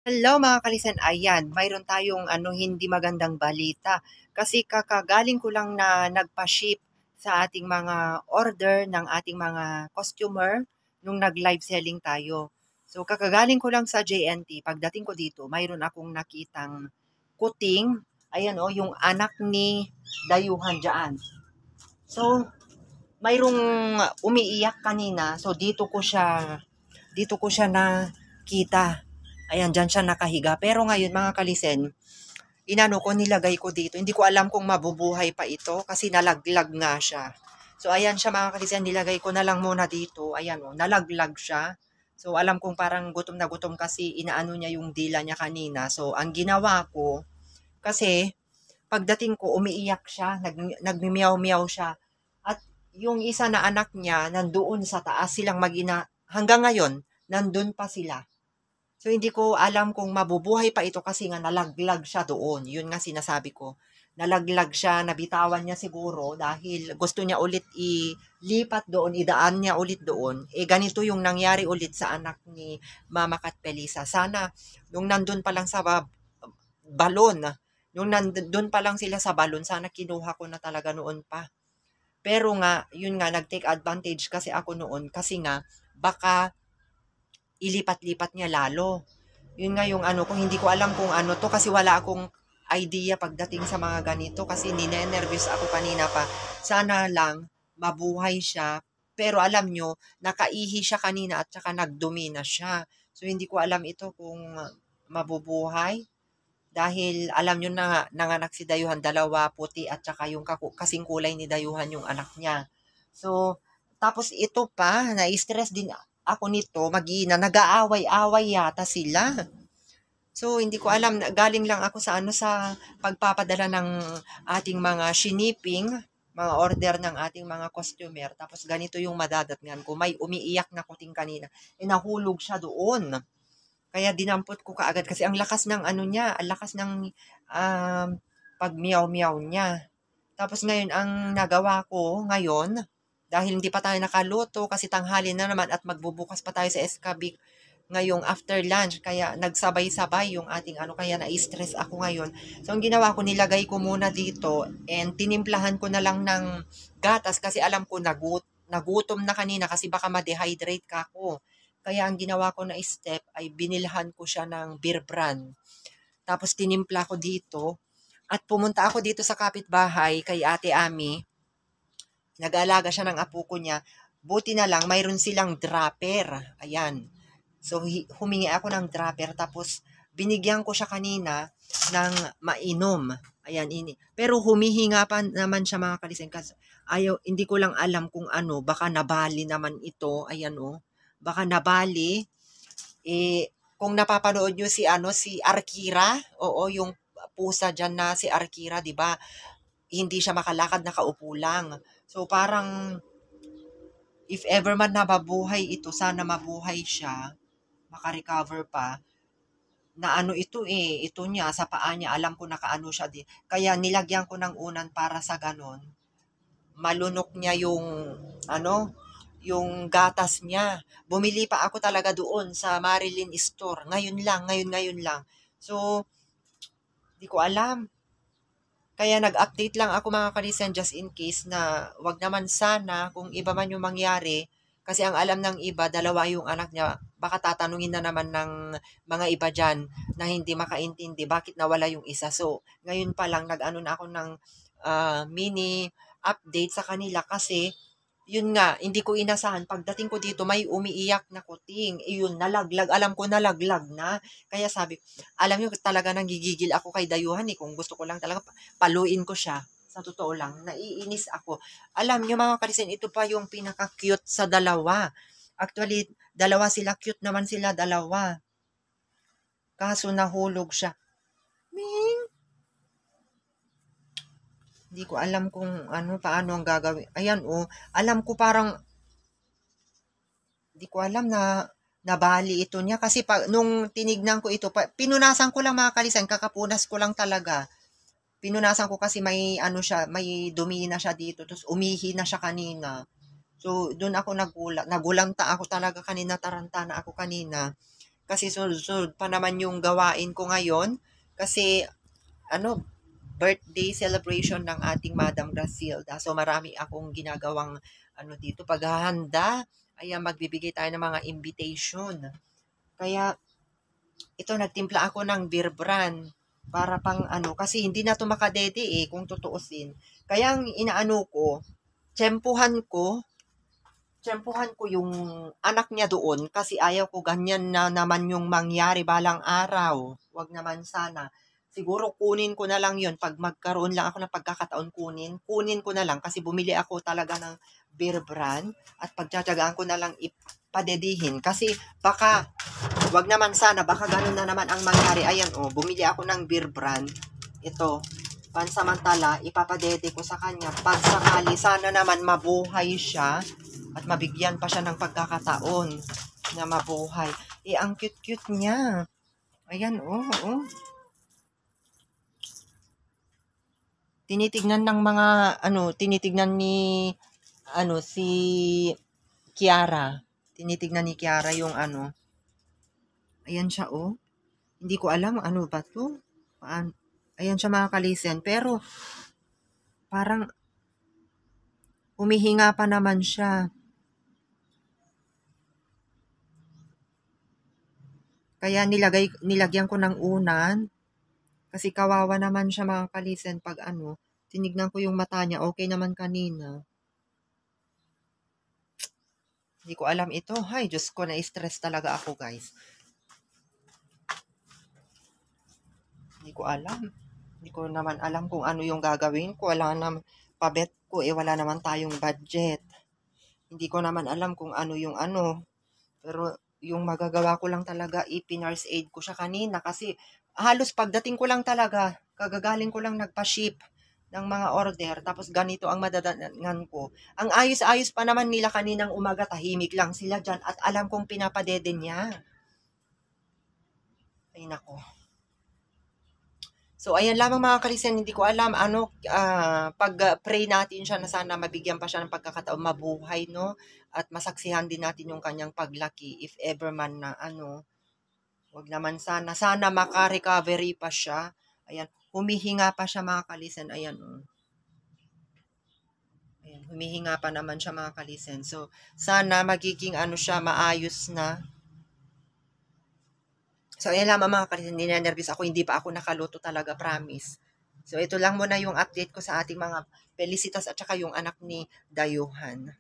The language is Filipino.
Hello mga kalisan, ayan, mayroon tayong hindi magandang balita. Kasi kakagaling ko lang na nagpa-ship sa ating mga order ng ating mga customer nung nag-live selling tayo. So kakagaling ko lang sa JNT, pagdating ko dito, mayroon akong nakitang kuting, ayan o, yung anak ni Dayuhan dyan. So, mayroong umiiyak kanina, so dito ko siya nakita. Ayan, dyan siya nakahiga. Pero ngayon, mga kalisen, nilagay ko dito. Hindi ko alam kung mabubuhay pa ito kasi nalaglag nga siya. So, ayan siya mga kalisen, nilagay ko na lang muna dito. Ayan, oh, nalaglag siya. So, alam kong parang gutom na gutom kasi inaano niya yung dila niya kanina. So, ang ginawa ko, kasi pagdating ko, umiiyak siya, nagmimiyaw-miyaw siya. At yung isa na anak niya, nandoon sa taas silang hanggang ngayon, nandun pa sila. So, hindi ko alam kung mabubuhay pa ito kasi nga nalaglag siya doon. Yun nga sinasabi ko. Nalaglag siya, nabitawan niya siguro dahil gusto niya ulit ilipat doon, idaan niya ulit doon. Eh, ganito yung nangyari ulit sa anak ni Mama Kat Pelisa. Sana, nung nandun pa lang sa balon, nung nandun pa lang sila sa balon, sana kinuha ko na talaga noon pa. Pero nga, yun nga, nag-take advantage kasi ako noon kasi nga, baka ilipat-lipat niya lalo. Yun nga yung kung hindi ko alam kung ano to kasi wala akong idea pagdating sa mga ganito kasi ninenervous ako kanina pa. Sana lang mabuhay siya. Pero alam nyo, nakaihi siya kanina at saka nagdumi na siya. So hindi ko alam ito kung mabubuhay. Dahil alam nyo na nanganak si Dayuhan, dalawa puti at saka yung kasing kulay ni Dayuhan yung anak niya. So, tapos ito pa, na-stress din ako nito, mag-iina, nag-aaway-away yata sila. So, hindi ko alam, galing lang ako sa sa pagpapadala ng ating mga shipping, mga order ng ating mga customer. Tapos ganito yung madadatngan ko. May umiiyak na kuting kanina. Eh, nahulog siya doon. Kaya dinampot ko kaagad kasi ang lakas ng niya, ang lakas ng um, pag miyaw niya. Tapos ngayon, ang nagawa ko ngayon, dahil hindi pa tayo nakaluto kasi tanghali na naman at magbubukas pa tayo sa Escabik ngayong after lunch. Kaya nagsabay-sabay yung ating kaya na-stress ako ngayon. So, ang ginawa ko, nilagay ko muna dito and tinimplahan ko na lang ng gatas kasi alam ko nagutom na kanina kasi baka ma-dehydrate ka ako. Kaya ang ginawa ko na step ay binilhan ko siya ng beer brand. Tapos tinimpla ko dito at pumunta ako dito sa kapitbahay kay Ate Ami. Nag-aalaga siya ng apo ko niya. Buti na lang, mayroon silang dropper. Ayan. So, humingi ako ng dropper. Tapos, binigyan ko siya kanina ng mainom. Ayan, ini. Pero humihinga pa naman siya mga kalisen. Kasi ayaw, hindi ko lang alam kung ano. Baka nabali naman ito. Ayan, oh. Baka nabali. Eh, kung napapanood nyo si Arkira. Oo, yung pusa dyan na si Arkira, di ba? Hindi siya makalakad, nakaupo lang. So, parang, if ever man nababuhay ito, sana mabuhay siya, makarecover pa, na ito ito niya, sa paa niya, alam ko nakaano siya din. Kaya nilagyan ko ng unan para sa ganon, malunok niya yung, ano, yung gatas niya. Bumili pa ako talaga doon sa Marilyn Store. Ngayon lang. So, di ko alam. Kaya nag-update lang ako mga kalisen just in case na wag naman sana kung iba man yung mangyari. Kasi ang alam ng iba, dalawa yung anak niya. Baka tatanungin na naman ng mga iba dyan na hindi makaintindi bakit nawala yung isa. So, ngayon pa lang nag-ano na ako ng mini update sa kanila kasi yun nga, hindi ko inasahan. Pagdating ko dito, may umiiyak na kuting. Yun, nalaglag. Alam ko nalaglag na. Kaya sabi, alam niyo talaga nanggigigil ako kay Dayuhan eh. Kung gusto ko lang talaga, paluin ko siya. Sa totoo lang, naiinis ako. Alam niyo mga karisin, ito pa yung pinaka-cute sa dalawa. Actually, dalawa sila, cute naman sila dalawa. Kaso nahulog siya. Ming, hindi ko alam kung paano ang gagawin. Ayan, oh, alam ko parang di ko alam na nabali ito niya kasi nung tinignan ko ito, pinunasan ko lang mga kalisan, kakapunas ko lang talaga. Pinunasan ko kasi may siya, may dumi na siya dito, tapos umihi na siya kanina. So, doon ako nagulanta ako talaga kanina, tarantana ako kanina. kasi sunod-sunod pa naman yung gawain ko ngayon. Kasi, ano, birthday celebration ng ating Madam Grasilda. So, marami akong ginagawang, dito, paghahanda. Ayan, magbibigay tayo ng mga invitation. Kaya, ito, nagtimpla ako ng beer brand para pang kasi hindi na to makadede kung tutuusin. Kaya ang inaano ko, tsempuhan ko yung anak niya doon kasi ayaw ko ganyan na naman yung mangyari balang araw. Wag naman sana. Siguro kunin ko na lang yun. Pag magkaroon lang ako ng pagkakataon kunin ko na lang kasi bumili ako talaga ng beer brand at pagtsatsagaan ko na lang ipadedihin. Kasi baka, wag naman sana, baka ganun na naman ang mangyari. Ayan bumili ako ng beer brand. Ito, pansamantala, ipapadede ko sa kanya. Pag sakali, sana naman mabuhay siya at mabigyan pa siya ng pagkakataon na mabuhay. Ang cute-cute niya. Ayan, Tinitignan ng mga, tinitignan ni, si Kiara. Tinitignan ni Kiara yung Ayan siya, Hindi ko alam, ano ba to? Ayan siya mga kalisen. Pero, parang, humihinga pa naman siya. Kaya nilagyan ko ng unan. Kasi kawawa naman siya mga kalisen pag tinignan ko yung mata niya, okay naman kanina. Hindi ko alam ito. Hay, Diyos ko, na-stress talaga ako, guys. Hindi ko alam. Hindi ko naman alam kung ano yung gagawin ko. Wala naman, pabet ko, wala naman tayong budget. Hindi ko naman alam kung ano yung Pero, yung magagawa ko lang talaga, ipinurse aid ko siya kanina kasi halos pagdating ko lang talaga, kagagaling ko lang nagpa-ship ng mga order, tapos ganito ang madadangan ko. Ang ayos-ayos pa naman nila kaninang umaga, tahimik lang sila dyan at alam kong pinapadede niya. Ay nako. So, ayan lamang mga kalisen, hindi ko alam, pag-pray natin siya na sana mabigyan pa siya ng pagkakataon mabuhay, no? At masaksihan din natin yung kanyang paglaki, if ever man na, wag naman sana maka-recovery pa siya. Ayan, humihinga pa siya mga kalisen, ayan, Ayan, humihinga pa naman siya mga kalisen. So, sana magiging siya, maayos na. So, ayan lamang mga kalisen, ninenervous ako, hindi pa ako nakaluto talaga, promise. So, ito lang muna yung update ko sa ating mga Felicitas at saka yung anak ni Dayuhan.